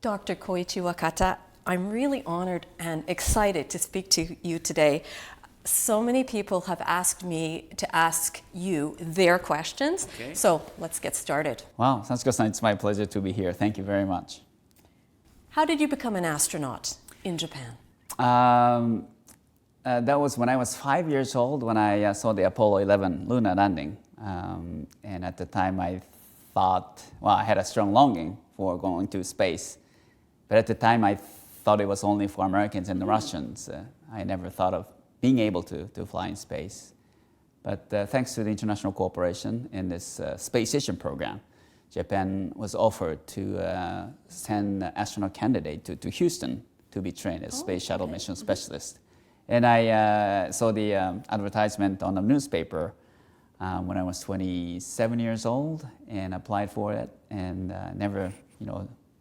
Dr. Koichi Wakata, I'm really honored and excited to speak to you today. So many people have asked me to ask you their questions, so let's get started. Wow, Sachiko-san, it's my pleasure to be here. Thank you very much. How did you become an astronaut in Japan? That was when I was 5 years old when I saw the Apollo 11 lunar landing. And at the time I thought, well, I had a strong longing for going to space. But at the time I thought it was only for Americans and the Russians. I never thought of being able to fly in space. But thanks to the international cooperation in this space station program, Japan was offered to send astronaut candidate to Houston to be trained as space shuttle mission specialist. And I saw the advertisement on the newspaper when I was 27 years old and applied for it and never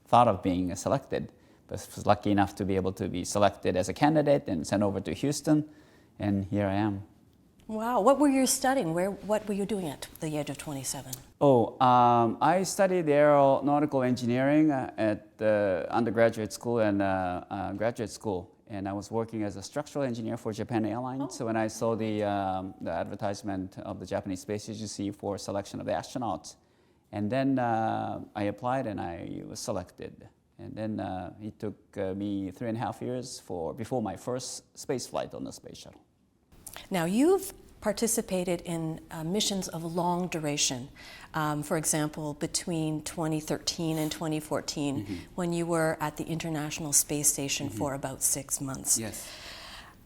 thought of being selected. But was lucky enough to be able to be selected as a candidate and sent over to Houston, and here I am. Wow, what were you studying? What were you doing at the age of 27? I studied aeronautical engineering at undergraduate school and graduate school. And I was working as a structural engineer for Japan Airlines. So when I saw the advertisement of the Japanese Space Agency for selection of the astronauts, and then I applied and I was selected. And then it took me 3.5 years before my first space flight on the space shuttle. Now, you've participated in missions of long duration. For example, between 2013 and 2014, when you were at the International Space Station for about 6 months. Yes.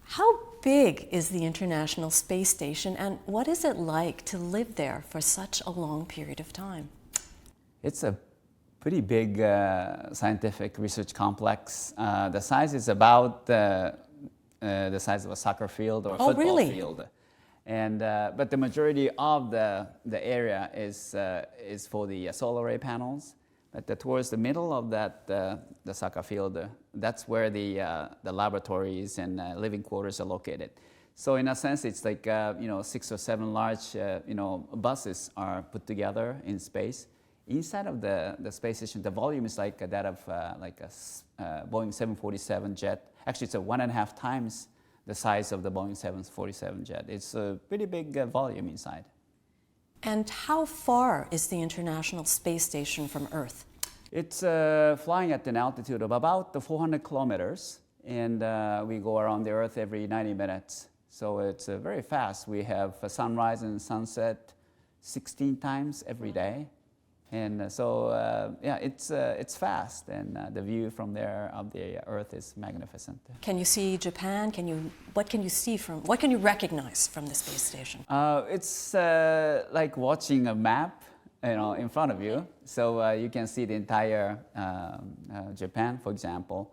How big is the International Space Station, and what is it like to live there for such a long period of time? It's a pretty big scientific research complex. The size is about the size of a soccer field or a football field. And, but the majority of the area is for the solar array panels. But towards the middle of that, the soccer field, that's where the laboratories and living quarters are located. So in a sense, it's like 6 or 7 large buses are put together in space. Inside of the space station, the volume is like that of like a Boeing 747 jet. Actually, it's 1.5 times the size of the Boeing 747 jet. It's a pretty big volume inside. And how far is the International Space Station from Earth? It's flying at an altitude of about 400 kilometers, and we go around the Earth every 90 minutes. So it's very fast. We have a sunrise and sunset 16 times every day. And yeah, it's fast, and the view from there of the Earth is magnificent. Can you see Japan? What can you recognize from the space station? It's like watching a map, in front of you. So you can see the entire Japan, for example.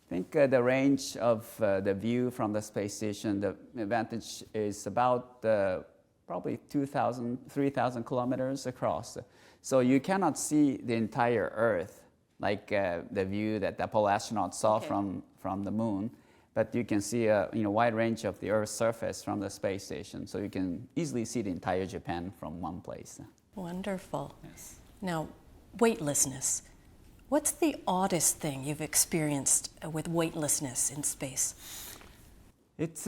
I think the range of the view from the space station, the vantage is about probably 2,000, 3,000 kilometers across. So you cannot see the entire Earth, like the view that the Apollo astronauts saw from the moon, but you can see a wide range of the Earth's surface from the space station. So you can easily see the entire Japan from one place. Wonderful. Yes. Now, weightlessness. What's the oddest thing you've experienced with weightlessness in space? It's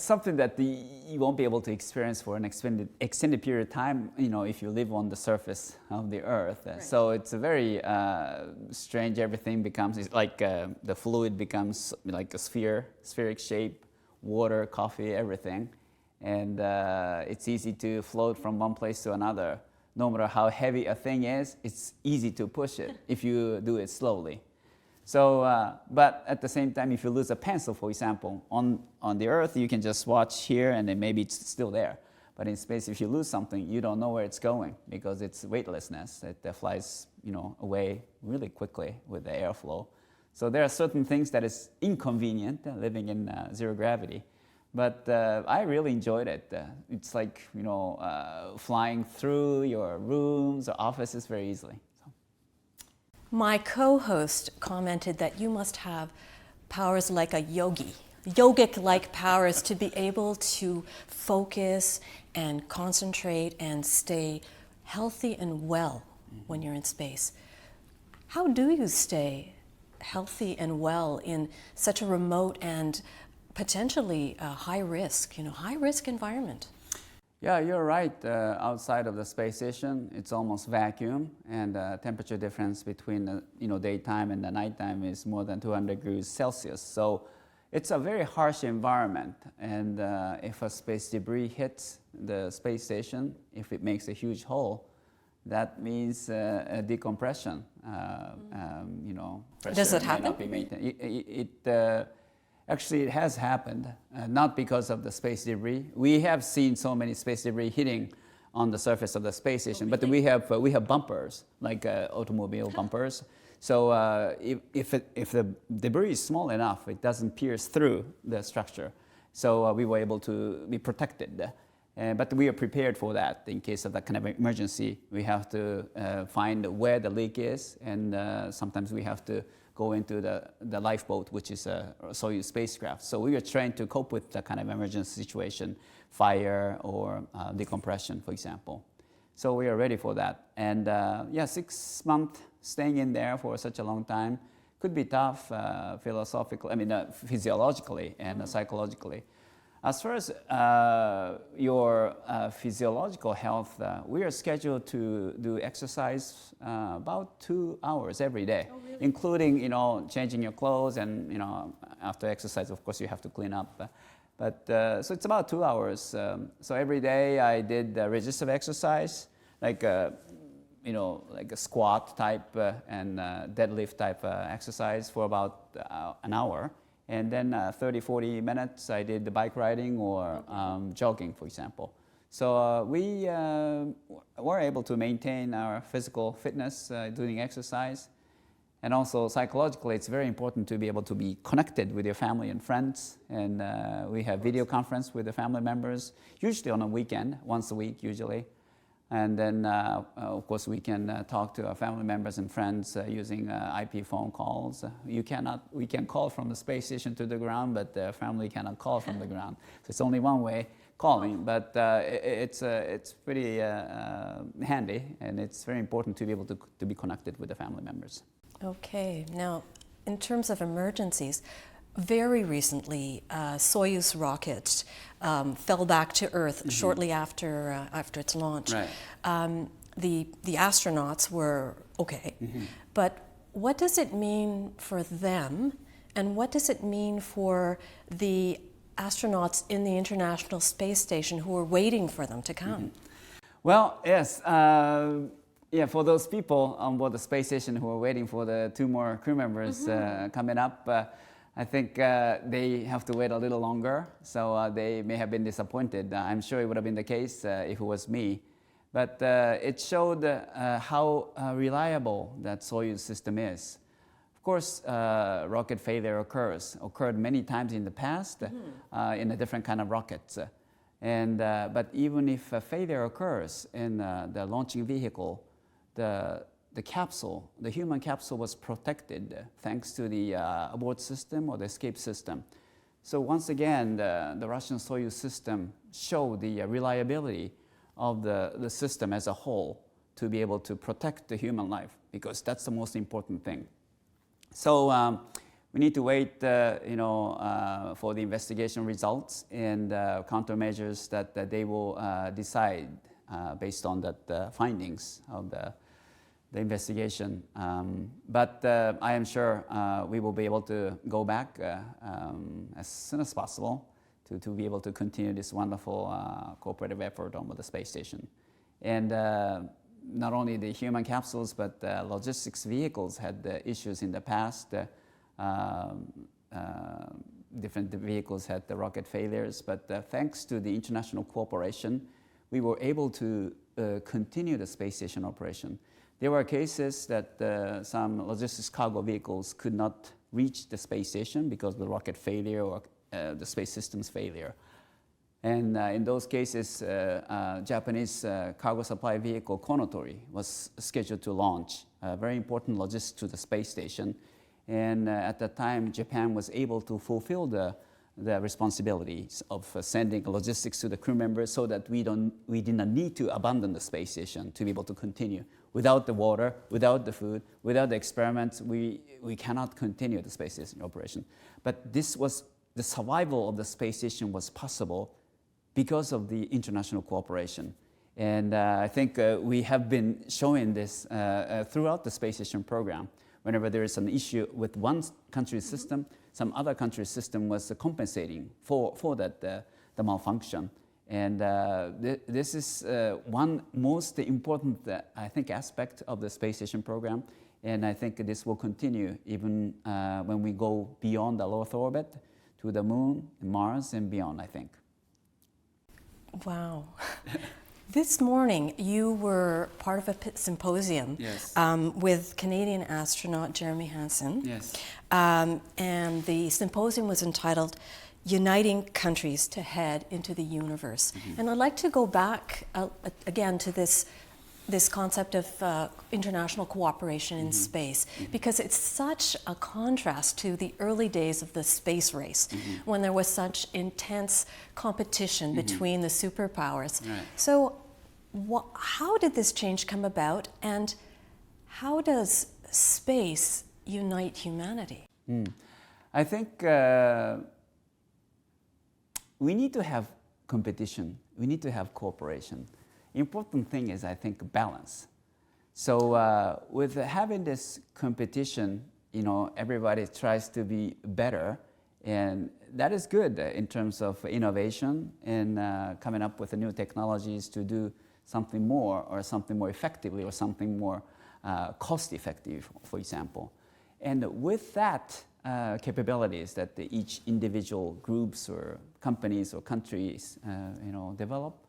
something that you won't be able to experience for an extended period of time, if you live on the surface of the Earth. Right. So it's a very strange. Everything becomes like the fluid becomes like a spheric shape, water, coffee, everything, and it's easy to float from one place to another. No matter how heavy a thing is, it's easy to push it if you do it slowly. So, but at the same time, if you lose a pencil, for example, on the Earth, you can just watch here and then maybe it's still there. But in space, if you lose something, you don't know where it's going because it's weightlessness. It flies, away really quickly with the airflow. So there are certain things that is inconvenient living in zero gravity. But I really enjoyed it. It's like, flying through your rooms or offices very easily. My co-host commented that you must have powers like a yogi, yogic-like powers to be able to focus and concentrate and stay healthy and well when you're in space. How do you stay healthy and well in such a remote and potentially high risk environment? Yeah, you're right. Outside of the space station, it's almost vacuum, and temperature difference between the daytime and the nighttime is more than 200 degrees Celsius. So it's a very harsh environment, and if a space debris hits the space station, if it makes a huge hole, that means a decompression. Pressure Does it may happen? not be maintained. Actually, it has happened, not because of the space debris. We have seen so many space debris hitting on the surface of the space station, but we have bumpers, like automobile bumpers. So if the debris is small enough, it doesn't pierce through the structure. So we were able to be protected. But we are prepared for that in case of that kind of emergency. We have to find where the leak is, and sometimes we have to go into the lifeboat, which is a Soyuz spacecraft. So we are trained to cope with that kind of emergency situation, fire or decompression, for example. So we are ready for that. And 6 months staying in there for such a long time could be tough physiologically and psychologically. As far as your physiological health, we are scheduled to do exercise about 2 hours every day, including changing your clothes, and after exercise, of course, you have to clean up. So it's about 2 hours. So every day I did resistive exercise, like a squat type and deadlift type exercise for about an hour. And then 30-40 minutes I did the bike riding or jogging, for example. So we were able to maintain our physical fitness doing exercise. And also psychologically, it's very important to be able to be connected with your family and friends. And we have video conference with the family members, usually on a weekend, once a week usually. And then, of course, we can talk to our family members and friends using IP phone calls. We can call from the space station to the ground, but the family cannot call from the ground. So it's only one way calling, but it's pretty handy, and it's very important to be able to be connected with the family members. Okay, now in terms of emergencies, very recently, Soyuz rocket fell back to Earth shortly after its launch. Right. The astronauts were okay, but what does it mean for them, and what does it mean for the astronauts in the International Space Station who are waiting for them to come? Well, yes. For those people on board the space station who are waiting for the 2 more crew members coming up, I think they have to wait a little longer, so they may have been disappointed. I'm sure it would have been the case if it was me. But it showed how reliable that Soyuz system is. Of course, rocket failure occurred many times in the past in a different kind of rockets. But even if a failure occurs in the launching vehicle, the capsule, the human capsule, was protected thanks to the abort system or the escape system. So once again, the Russian Soyuz system showed the reliability of the system as a whole to be able to protect the human life, because that's the most important thing. So we need to wait, for the investigation results and countermeasures that they will decide based on the findings of the investigation. But I am sure we will be able to go back as soon as possible to be able to continue this wonderful cooperative effort on the space station. And not only the human capsules, but logistics vehicles had issues in the past. Different vehicles had the rocket failures, but thanks to the international cooperation, we were able to continue the space station operation. There were cases that some logistics cargo vehicles could not reach the space station because of the rocket failure or the space system's failure. And in those cases, Japanese cargo supply vehicle Konotori was scheduled to launch, very important logistics to the space station. And at that time, Japan was able to fulfill the the responsibilities of sending logistics to the crew members so that we did not need to abandon the space station to be able to continue. Without the water, without the food, without the experiments, we cannot continue the space station operation. But the survival of the space station was possible because of the international cooperation. And I think we have been showing this throughout the space station program. Whenever there is an issue with one country's system, some other country's system was compensating for that the malfunction. And this is one most important, I think, aspect of the space station program. And I think this will continue even when we go beyond the low Earth orbit to the Moon, Mars, and beyond, I think. Wow. This morning, you were part of a symposium with Canadian astronaut Jeremy Hansen. Yes. And the symposium was entitled Uniting Countries to Head into the Universe. Mm-hmm. And I'd like to go back again to this concept of international cooperation in space, because it's such a contrast to the early days of the space race, when there was such intense competition between the superpowers. Right. So how did this change come about, and how does space unite humanity? I think we need to have competition, we need to have cooperation. Important thing is, I think, balance. So with having this competition, everybody tries to be better, and that is good in terms of innovation and coming up with new technologies to do something more, or something more effectively, or something more cost-effective, for example. And with that capabilities that each individual groups or companies or countries develop,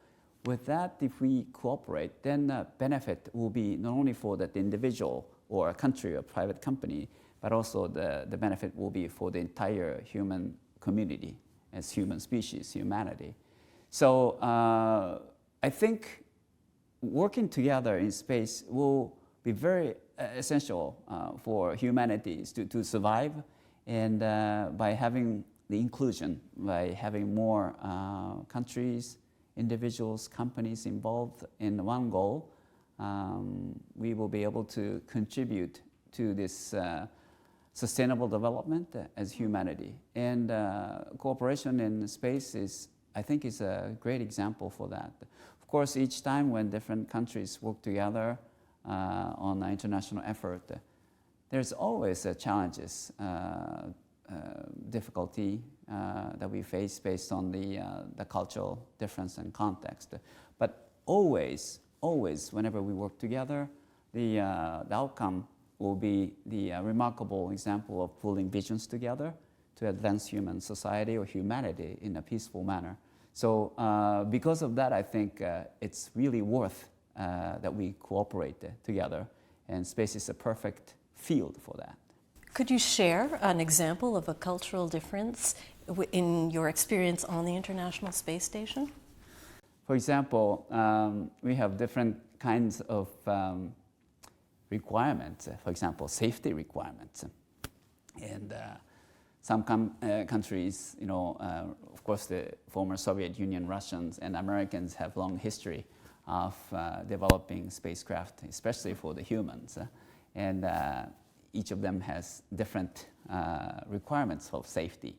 with that, if we cooperate, then the benefit will be not only for that individual or a country or private company, but also the benefit will be for the entire human community as human species, humanity. So I think working together in space will be very essential for humanity to survive, and by having the inclusion, by having more countries, individuals, companies involved in one goal, we will be able to contribute to this sustainable development as humanity. And cooperation in space I think is a great example for that. Of course, each time when different countries work together on an international effort, there's always challenges, difficulty that we face based on the cultural difference and context. But always, whenever we work together, the outcome will be the remarkable example of pulling visions together to advance human society or humanity in a peaceful manner. So because of that, I think it's really worth that we cooperate together, and space is a perfect field for that. Could you share an example of a cultural difference in your experience on the International Space Station? For example, we have different kinds of requirements. For example, safety requirements. And some countries, of course, the former Soviet Union, Russians, and Americans have long history of developing spacecraft, especially for the humans. And each of them has different requirements of safety.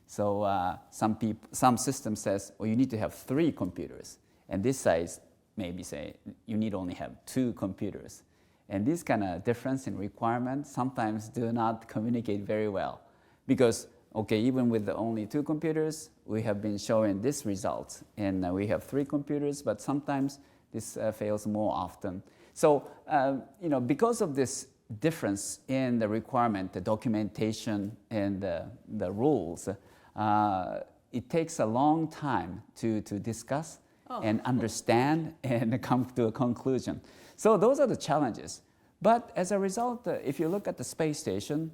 So some system says, well, you need to have 3 computers. And this size maybe say, you need only have 2 computers. And this kind of difference in requirements sometimes do not communicate very well. Because, okay, even with only 2 computers, we have been showing this result. And we have 3 computers, but sometimes this fails more often. So, because of this difference in the requirement, the documentation, and the rules, it takes a long time to discuss and understand and come to a conclusion. So those are the challenges. But as a result, if you look at the space station,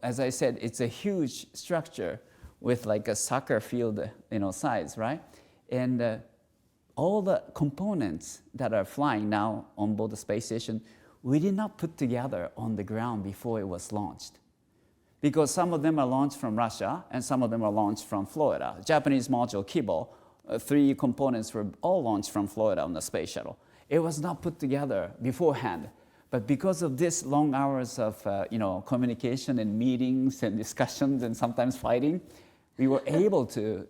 as I said, it's a huge structure with like a soccer field, size, right? And all the components that are flying now on board the space station, we did not put together on the ground before it was launched. because some of them are launched from Russia and some of them are launched from Florida. Japanese module Kibo, 3 components were all launched from Florida on the space shuttle. It was not put together beforehand, but because of this long hours of communication and meetings and discussions and sometimes fighting, we were able to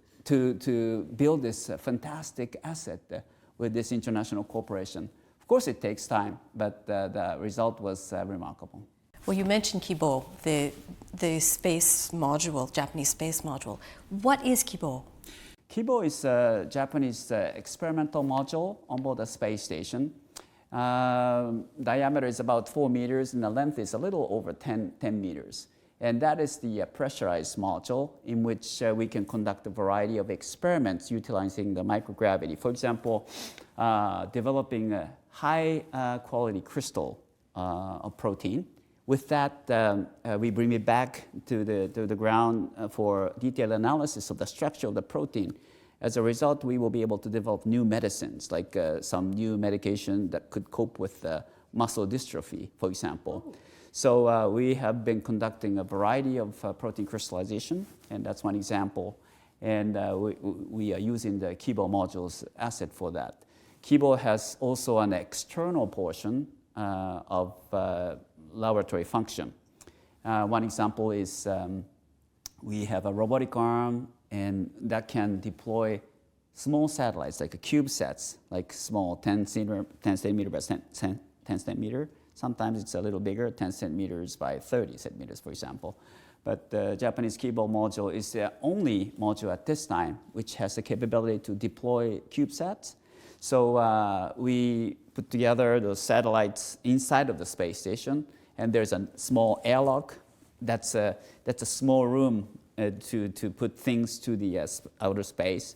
build this fantastic asset with this international cooperation. Of course, it takes time, but the result was remarkable. Well, you mentioned Kibo, the space module, Japanese space module. What is Kibo? Kibo is a Japanese experimental module on board the space station. Diameter is about 4 meters and the length is a little over 10 meters. And that is the pressurized module in which we can conduct a variety of experiments utilizing the microgravity. For example, developing a high quality crystal of protein. With that, we bring it back to the ground for detailed analysis of the structure of the protein. As a result, we will be able to develop new medicines, like some new medication that could cope with muscle dystrophy, for example. Oh. So we have been conducting a variety of protein crystallization, and that's one example. And we are using the Kibo module's asset for that. Kibo has also an external portion of laboratory function. One example is we have a robotic arm, and that can deploy small satellites, like CubeSats, like small 10 centimeter by 10 centimeter. Sometimes it's a little bigger, 10 centimeters by 30 centimeters, for example. But the Japanese Kibo module is the only module at this time which has the capability to deploy CubeSats. So we put together those satellites inside of the space station, and there's a small airlock. That's a small room to put things to the outer space.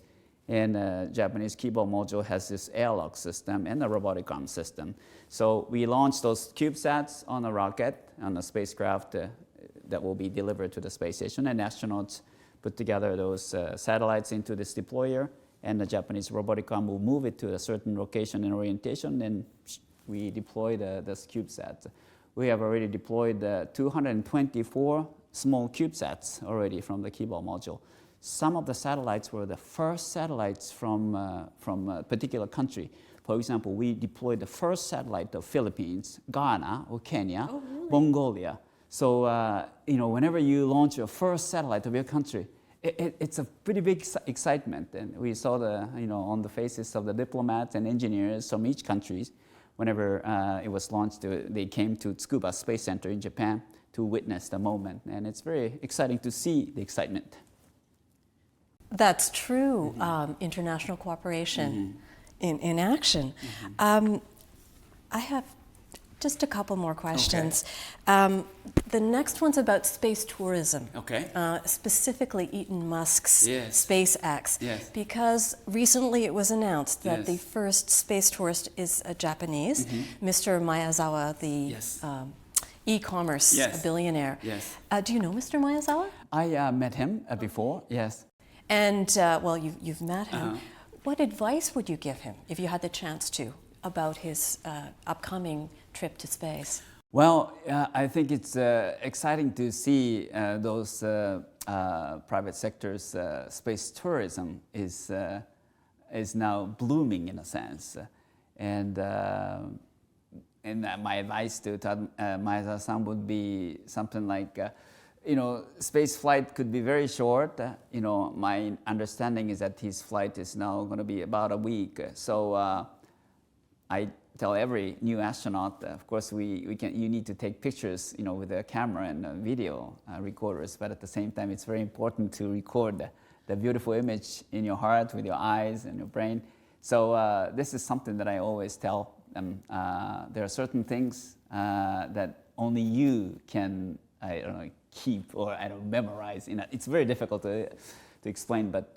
And Japanese Kibo module has this airlock system and a robotic arm system. So we launched those CubeSats on a rocket, on a spacecraft that will be delivered to the space station, and astronauts put together those satellites into this deployer, and the Japanese robotic arm will move it to a certain location and orientation, and we deploy this CubeSat. We have already deployed 224 small CubeSats already from the Kibo module. Some of the satellites were the first satellites from a particular country. For example, we deployed the first satellite of Philippines, Ghana, or Kenya, oh, really? Mongolia. So, whenever you launch your first satellite of your country, it's a pretty big excitement. And we saw on the faces of the diplomats and engineers from each country, whenever it was launched, they came to Tsukuba Space Center in Japan to witness the moment. And it's very exciting to see the excitement. That's true, international cooperation in action. I have just a couple more questions. Okay. The next one's about space tourism. Okay. Specifically Elon Musk's SpaceX. Yes. Because recently it was announced that the first space tourist is a Japanese, Mr. Maezawa, the e-commerce billionaire. Yes. Do you know Mr. Maezawa? I met him before, yes. And, well, you've met him. What advice would you give him, if you had the chance to, about his upcoming trip to space? Well, I think it's exciting to see those private sectors' space tourism is now blooming in a sense. And my advice to Maezawa-san would be something like, space flight could be very short. My understanding is that his flight is now going to be about a week. So I tell every new astronaut, of course, you need to take pictures, with a camera and video recorders. But at the same time, it's very important to record the beautiful image in your heart with your eyes and your brain. So this is something that I always tell them. There are certain things that only you can, keep or memorize. It's very difficult to explain, but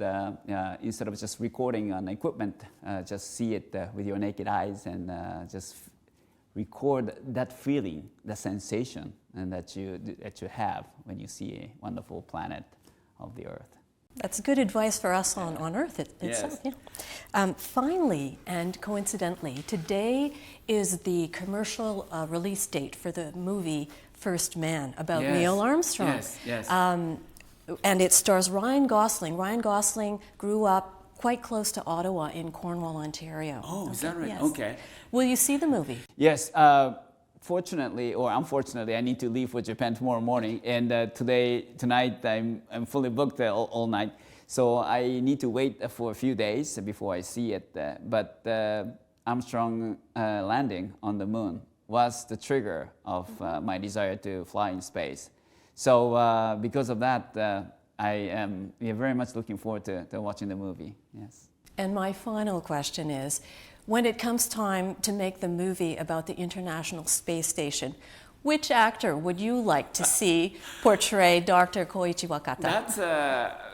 instead of just recording on equipment, just see it with your naked eyes and just record that feeling, the sensation, and that you have when you see a wonderful planet of the Earth. That's good advice for us on Earth itself. Yes. Yeah. Finally, and coincidentally, today is the commercial release date for the movie First Man about Neil Armstrong. Yes, yes. And it stars Ryan Gosling. Ryan Gosling grew up quite close to Ottawa in Cornwall, Ontario. Oh, is that right? Yes. Okay. Will you see the movie? Yes. Fortunately or unfortunately, I need to leave for Japan tomorrow morning, and tonight I'm fully booked all night. So I need to wait for a few days before I see it. But Armstrong landing on the moon was the trigger of my desire to fly in space. So because of that, we are very much looking forward to watching the movie. Yes. And my final question is, when it comes time to make the movie about the International Space Station, which actor would you like to see portray Dr. Koichi Wakata?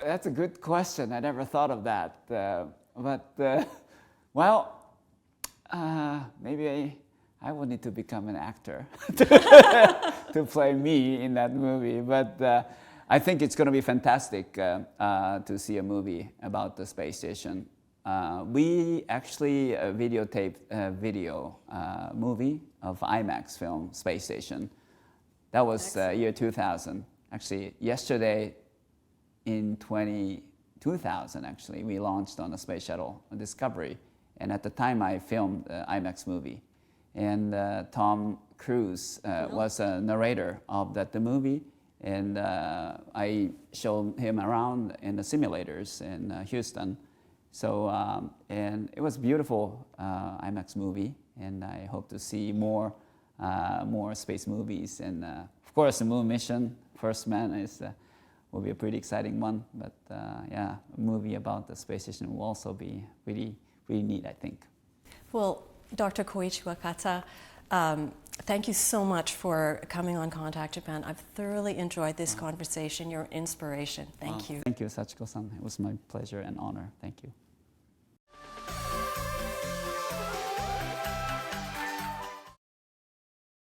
That's a good question. I never thought of that. Maybe I would need to become an actor to play me in that movie. But I think it's going to be fantastic to see a movie about the space station. We actually videotaped a video movie of IMAX film, Space Station. That was year 2000. Actually, yesterday in 2000, actually, we launched on a space shuttle, Discovery. And at the time, I filmed the IMAX movie. And Tom Cruise was a narrator of the movie. And I showed him around in the simulators in Houston. So, and it was a beautiful IMAX movie, and I hope to see more space movies. And of course, the moon mission, First Man, will be a pretty exciting one. But yeah, a movie about the space station will also be really neat, I think. Well, Dr. Koichi Wakata, thank you so much for coming on Contact Japan. I've thoroughly enjoyed this conversation. You're an inspiration. Thank you. Thank you, Sachiko-san. It was my pleasure and honor. Thank you.